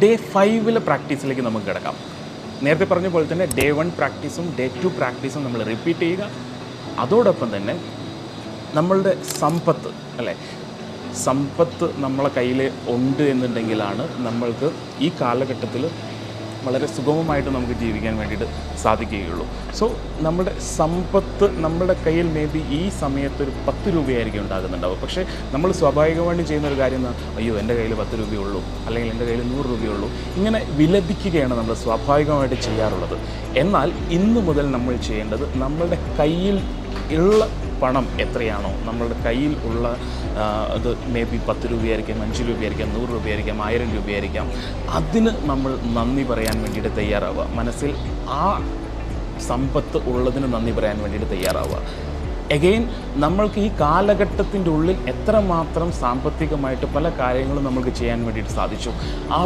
Day 5 പ്രാക്ടീസിലേക്ക് നമുക്ക് കിടക്കാം. നേരത്തെ പറഞ്ഞ പോലെ തന്നെ ഡേ 1 പ്രാക്ടീസും ഡേ 2 പ്രാക്ടീസും നമ്മൾ റിപ്പീറ്റ് ചെയ്യുക. അതോടൊപ്പം തന്നെ നമ്മളുടെ സമ്പത്ത്, അല്ലേ, സമ്പത്ത് നമ്മളെ കയ്യിൽ ഉണ്ട് എന്നുണ്ടെങ്കിലാണ് നമ്മൾക്ക് ഈ കാലഘട്ടത്തിൽ വളരെ സുഗമമായിട്ട് നമുക്ക് ജീവിക്കാൻ വേണ്ടിയിട്ട് സാധിക്കുകയുള്ളൂ. സോ നമ്മുടെ സമ്പത്ത് നമ്മുടെ കയ്യിൽ മേ ബി ഈ സമയത്ത് ഒരു 10 രൂപയായിരിക്കും ഉണ്ടാകുന്നുണ്ടാവും. പക്ഷേ നമ്മൾ സ്വാഭാവികമായിട്ടും ചെയ്യുന്ന ഒരു കാര്യം എന്ന്, അയ്യോ എൻ്റെ കയ്യിൽ 10 രൂപയുള്ളൂ, അല്ലെങ്കിൽ എൻ്റെ കയ്യിൽ 100 രൂപയുള്ളൂ, ഇങ്ങനെ വിലപിക്കുകയാണ് നമ്മൾ സ്വാഭാവികമായിട്ട് ചെയ്യാറുള്ളത്. എന്നാൽ ഇന്നു മുതൽ നമ്മൾ ചെയ്യേണ്ടത്, നമ്മളുടെ കയ്യിൽ ഉള്ള പണം എത്രയാണോ, നമ്മളുടെ കയ്യിൽ ഉള്ള അത് മേ ബി 10 രൂപയായിരിക്കാം, 5 രൂപയായിരിക്കാം, 100 രൂപയായിരിക്കാം, 1000 രൂപയായിരിക്കാം, അതിന് നമ്മൾ നന്ദി പറയാൻ വേണ്ടിയിട്ട് തയ്യാറാവുക. മനസ്സിൽ ആ സമ്പത്ത് ഉള്ളതിന് നന്ദി പറയാൻ വേണ്ടിയിട്ട് തയ്യാറാവുക. എഗെയിൻ നമ്മൾക്ക് ഈ കാലഘട്ടത്തിൻ്റെ ഉള്ളിൽ എത്രമാത്രം സാമ്പത്തികമായിട്ട് പല കാര്യങ്ങളും നമുക്ക് ചെയ്യാൻ വേണ്ടിയിട്ട് സാധിച്ചു, അത്